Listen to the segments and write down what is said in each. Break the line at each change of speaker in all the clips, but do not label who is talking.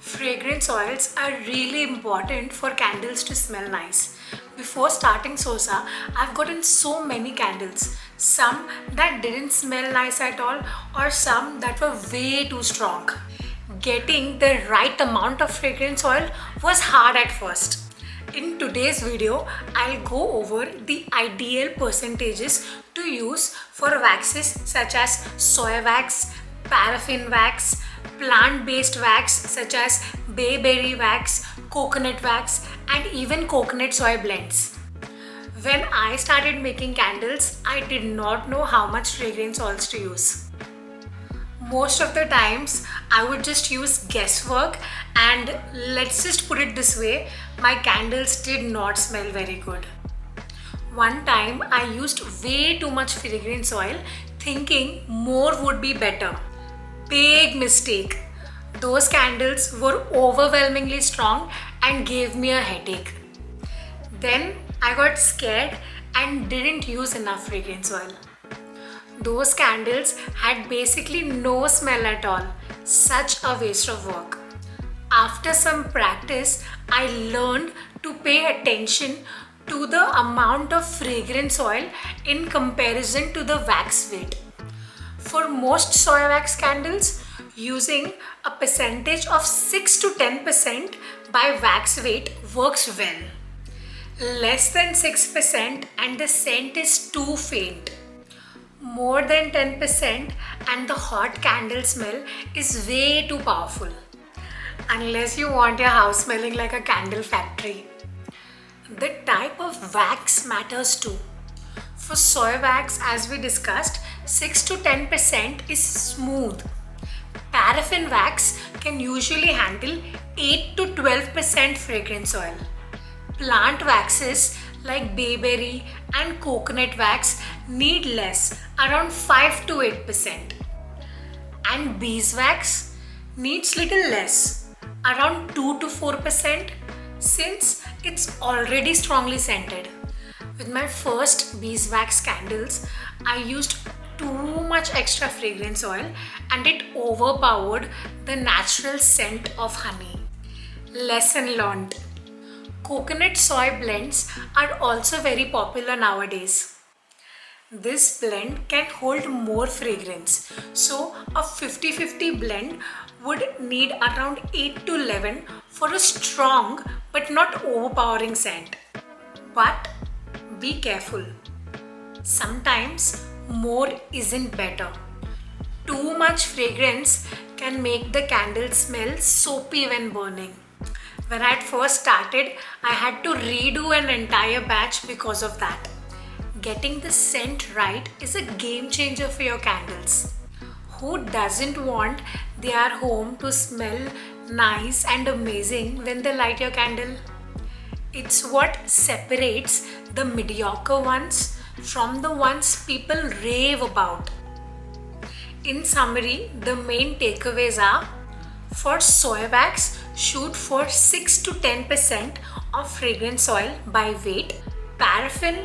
Fragrance oils are really important for candles to smell nice. Before starting Sosa, I've gotten so many candles. Some that didn't smell nice at all, or some that were way too strong. Getting the right amount of fragrance oil was hard at first. In today's video, I'll go over the ideal percentages to use for waxes such as soy wax, paraffin wax, plant-based wax such as bayberry wax, coconut wax, and even coconut soy blends. When I started making candles, I did not know how much fragrance oils to use. Most of the times, I would just use guesswork, and let's just put it this way, my candles did not smell very good. One time, I used way too much fragrance oil thinking more would be better. Big mistake. Those candles were overwhelmingly strong and gave me a headache. Then I got scared and didn't use enough fragrance oil. Those candles had basically no smell at all. Such a waste of work. After some practice, I learned to pay attention to the amount of fragrance oil in comparison to the wax weight. For most soy wax candles, using a percentage of 6 to 10% by wax weight works well. Less than 6% and the scent is too faint. More than 10% and the hot candle smell is way too powerful. Unless you want your house smelling like a candle factory. The type of wax matters too. For soy wax, as we discussed, 6 to 10% is smooth. Paraffin wax can usually handle 8 to 12% fragrance oil. Plant waxes like bayberry and coconut wax need less, around 5 to 8%. And beeswax needs little less, around 2 to 4%, since it's already strongly scented. With my first beeswax candles, I used too much extra fragrance oil and it overpowered the natural scent of honey. Lesson learned. Coconut soy blends are also very popular nowadays. This blend can hold more fragrance, so a 50-50 blend would need around 8 to 11 for a strong but not overpowering scent. But be careful. Sometimes more isn't better. Too much fragrance can make the candle smell soapy when burning. When I first started, I had to redo an entire batch because of that. Getting the scent right is a game changer for your candles. Who doesn't want their home to smell nice and amazing when they light your candle? It's what separates the mediocre ones from the ones people rave about. In summary, the main takeaways are: for soy wax, shoot for 6 to 10% of fragrance oil by weight. Paraffin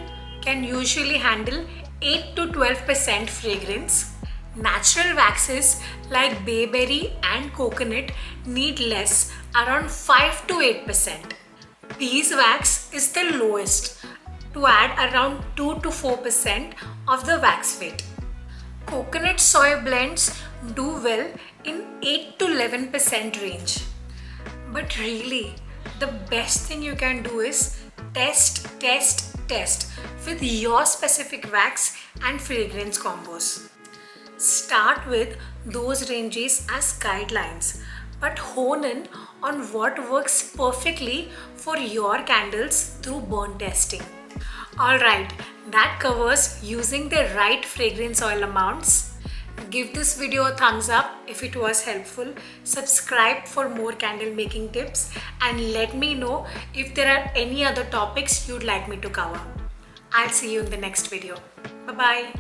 can usually handle 8 to 12% fragrance. Natural waxes like bayberry and coconut need less, around 5 to 8%. Beeswax is the lowest, to add around 2 to 4% of the wax weight. Coconut soy blends do well in 8 to 11% range. But really, the best thing you can do is test with your specific wax and fragrance combos. Start with those ranges as guidelines, but hone in on what works perfectly for your candles through burn testing. Alright, that covers using the right fragrance oil amounts. Give this video a thumbs up if it was helpful. Subscribe for more candle making tips and let me know if there are any other topics you'd like me to cover. I'll see you in the next video. Bye-bye.